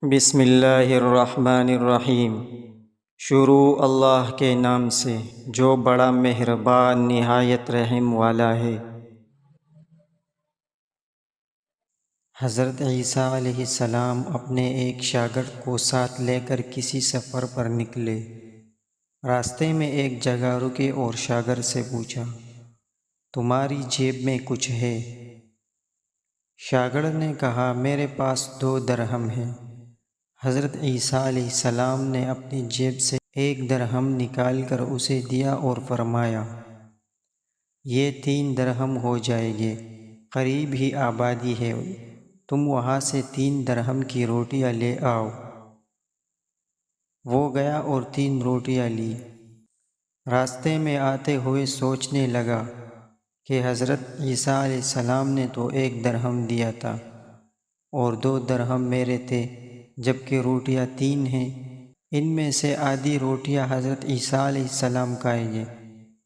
بسم اللہ الرحمن الرحیم۔ شروع اللہ کے نام سے جو بڑا مہربان نہایت رحم والا ہے۔ حضرت عیسیٰ علیہ السلام اپنے ایک شاگرد کو ساتھ لے کر کسی سفر پر نکلے۔ راستے میں ایک جگہ رکے اور شاگرد سے پوچھا، تمہاری جیب میں کچھ ہے؟ شاگرد نے کہا، میرے پاس 2 درہم ہیں۔ حضرت عیسیٰ علیہ السلام نے اپنی جیب سے 1 درہم نکال کر اسے دیا اور فرمایا، یہ 3 درہم ہو جائیں گے، قریب ہی آبادی ہے، تم وہاں سے 3 درہم کی روٹیاں لے آؤ۔ وہ گیا اور 3 روٹیاں لی۔ راستے میں آتے ہوئے سوچنے لگا کہ حضرت عیسیٰ علیہ السلام نے تو 1 درہم دیا تھا اور 2 درہم میرے تھے، جبکہ روٹیاں 3 ہیں۔ ان میں سے آدھی روٹیاں حضرت عیسیٰ علیہ السلام کھائیں گے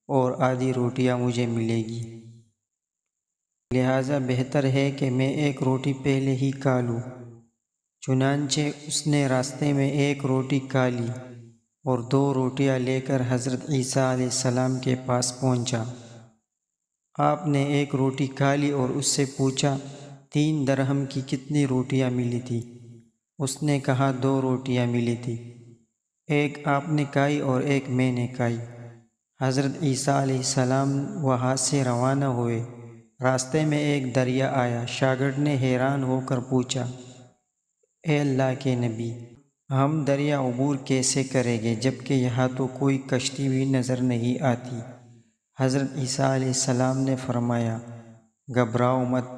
اور آدھی روٹیاں مجھے ملے گی، لہٰذا بہتر ہے کہ میں 1 روٹی پہلے ہی کھا لوں۔ چنانچہ اس نے راستے میں 1 روٹی کھا لی اور 2 روٹیاں لے کر حضرت عیسیٰ علیہ السلام کے پاس پہنچا۔ آپ نے 1 روٹی کھا لی اور اس سے پوچھا، 3 درہم کی کتنی روٹیاں ملی تھی؟ اس نے کہا، 2 روٹیاں ملی تھی، 1 آپ نے کھائی اور 1 میں نے کھائی۔ حضرت عیسیٰ علیہ السلام وہاں سے روانہ ہوئے۔ راستے میں ایک دریا آیا۔ شاگرد نے حیران ہو کر پوچھا، اے اللہ کے نبی، ہم دریا عبور کیسے کریں گے جبکہ یہاں تو کوئی کشتی بھی نظر نہیں آتی؟ حضرت عیسیٰ علیہ السلام نے فرمایا، گھبراؤ مت،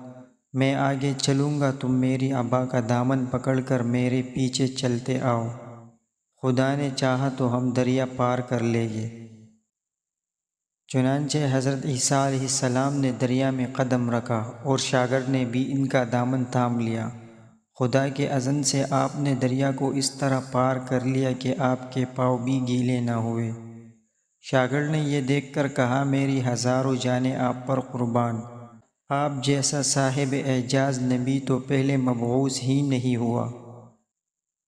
میں آگے چلوں گا، تم میری ابا کا دامن پکڑ کر میرے پیچھے چلتے آؤ، خدا نے چاہا تو ہم دریا پار کر لیں گے۔ چنانچہ حضرت عیسیٰ علیہ السلام نے دریا میں قدم رکھا اور شاگرد نے بھی ان کا دامن تھام لیا۔ خدا کے اذن سے آپ نے دریا کو اس طرح پار کر لیا کہ آپ کے پاؤں بھی گیلے نہ ہوئے۔ شاگرد نے یہ دیکھ کر کہا، میری ہزاروں جانیں آپ پر قربان، آپ جیسا صاحب اعجاز نبی تو پہلے مبعوث ہی نہیں ہوا۔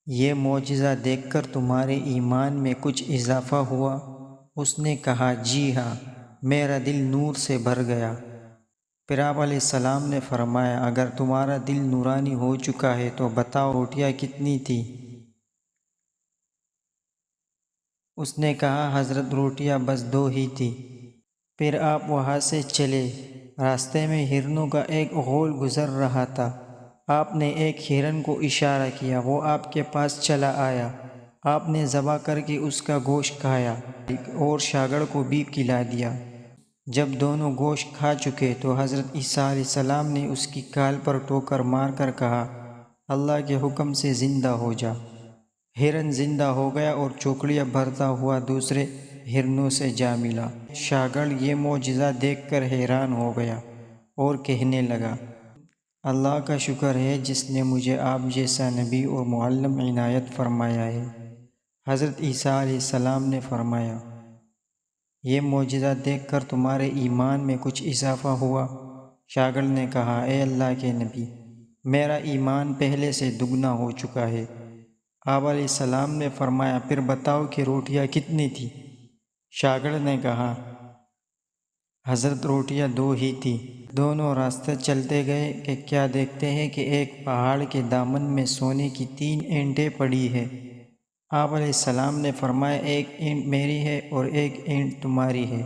یہ معجزہ دیکھ کر تمہارے ایمان میں کچھ اضافہ ہوا؟ اس نے کہا، جی ہاں، میرا دل نور سے بھر گیا۔ پھر آپ علیہ السلام نے فرمایا، اگر تمہارا دل نورانی ہو چکا ہے تو بتاؤ روٹیاں کتنی تھیں؟ اس نے کہا، حضرت روٹیاں بس 2 ہی تھیں۔ پھر آپ وہاں سے چلے۔ راستے میں ہرنوں کا ایک غول گزر رہا تھا۔ آپ نے ایک ہرن کو اشارہ کیا، وہ آپ کے پاس چلا آیا۔ آپ نے ذبح کر کے اس کا گوشت کھایا اور شاگرد کو بھی کھلا دیا۔ جب دونوں گوشت کھا چکے تو حضرت عیسیٰ علیہ السلام نے اس کی کھال پر ٹوکر مار کر کہا، اللہ کے حکم سے زندہ ہو جا۔ ہرن زندہ ہو گیا اور چوکڑیاں بھرتا ہوا دوسرے ہرنوں سے جا ملا۔ شاگرد یہ معجزہ دیکھ کر حیران ہو گیا اور کہنے لگا، اللہ کا شکر ہے جس نے مجھے آپ جیسا نبی اور معلم عنایت فرمایا ہے۔ حضرت عیسیٰ علیہ السلام نے فرمایا، یہ معجزہ دیکھ کر تمہارے ایمان میں کچھ اضافہ ہوا؟ شاگرد نے کہا، اے اللہ کے نبی، میرا ایمان پہلے سے دگنا ہو چکا ہے۔ آپ علیہ السلام نے فرمایا، پھر بتاؤ کہ روٹیاں کتنی تھیں؟ شاگرد نے کہا، حضرت روٹیاں 2 ہی تھیں۔ دونوں راستے چلتے گئے کہ کیا دیکھتے ہیں کہ ایک پہاڑ کے دامن میں سونے کی 3 اینٹیں پڑی ہیں۔ آپ علیہ السلام نے فرمایا، 1 اینٹ میری ہے اور 1 اینٹ تمہاری ہے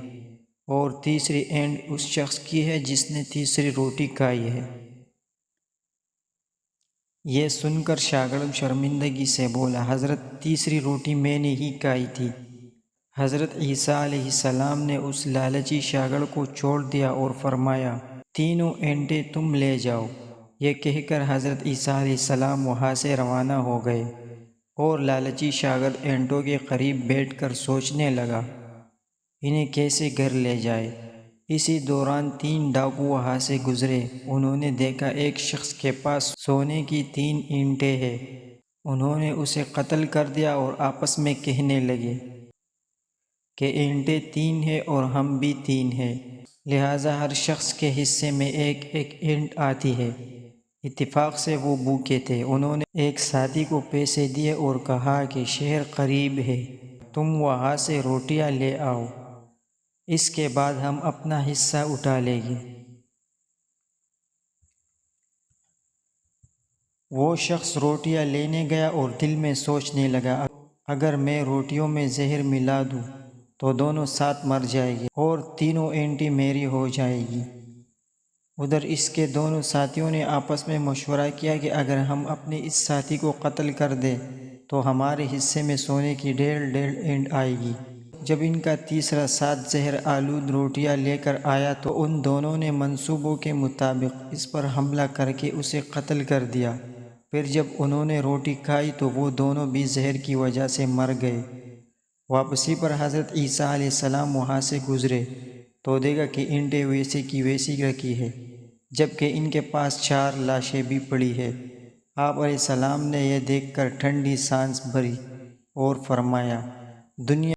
اور تیسری اینٹ اس شخص کی ہے جس نے تیسری روٹی کھائی ہے۔ یہ سن کر شاگرد شرمندگی سے بولا، حضرت تیسری روٹی میں نے ہی کھائی تھی۔ حضرت عیسیٰ علیہ السلام نے اس لالچی شاگرد کو چھوڑ دیا اور فرمایا، 3 اینٹیں تم لے جاؤ۔ یہ کہہ کر حضرت عیسیٰ علیہ السلام وہاں سے روانہ ہو گئے اور لالچی شاگرد اینٹوں کے قریب بیٹھ کر سوچنے لگا، انہیں کیسے گھر لے جائے۔ اسی دوران 3 ڈاکو وہاں سے گزرے۔ انہوں نے دیکھا ایک شخص کے پاس سونے کی 3 اینٹیں ہیں۔ انہوں نے اسے قتل کر دیا اور آپس میں کہنے لگے کہ اینٹیں 3 ہیں اور ہم بھی 3 ہیں، لہٰذا ہر شخص کے حصے میں 1 1 اینٹ آتی ہے۔ اتفاق سے وہ بھوکے تھے۔ انہوں نے ایک ساتھی کو پیسے دیے اور کہا کہ شہر قریب ہے، تم وہاں سے روٹیاں لے آؤ، اس کے بعد ہم اپنا حصہ اٹھا لیں گے۔ وہ شخص روٹیاں لینے گیا اور دل میں سوچنے لگا، اگر میں روٹیوں میں زہر ملا دوں تو دونوں ساتھ مر جائیں گے اور تینوں اینٹی میری ہو جائے گی۔ ادھر اس کے دونوں ساتھیوں نے آپس میں مشورہ کیا کہ اگر ہم اپنے اس ساتھی کو قتل کر دیں تو ہمارے حصے میں سونے کی 1.5 اینٹ آئے گی۔ جب ان کا تیسرا ساتھ زہر آلود روٹیاں لے کر آیا تو ان دونوں نے منصوبوں کے مطابق اس پر حملہ کر کے اسے قتل کر دیا۔ پھر جب انہوں نے روٹی کھائی تو وہ دونوں بھی زہر کی وجہ سے مر گئے۔ واپسی پر حضرت عیسیٰ علیہ السلام وہاں سے گزرے تو دیکھا کہ اینٹیں ویسی کی ویسی رکھی ہے، جبکہ ان کے پاس 4 لاشیں بھی پڑی ہے۔ آپ علیہ السلام نے یہ دیکھ کر ٹھنڈی سانس بھری اور فرمایا، دنیا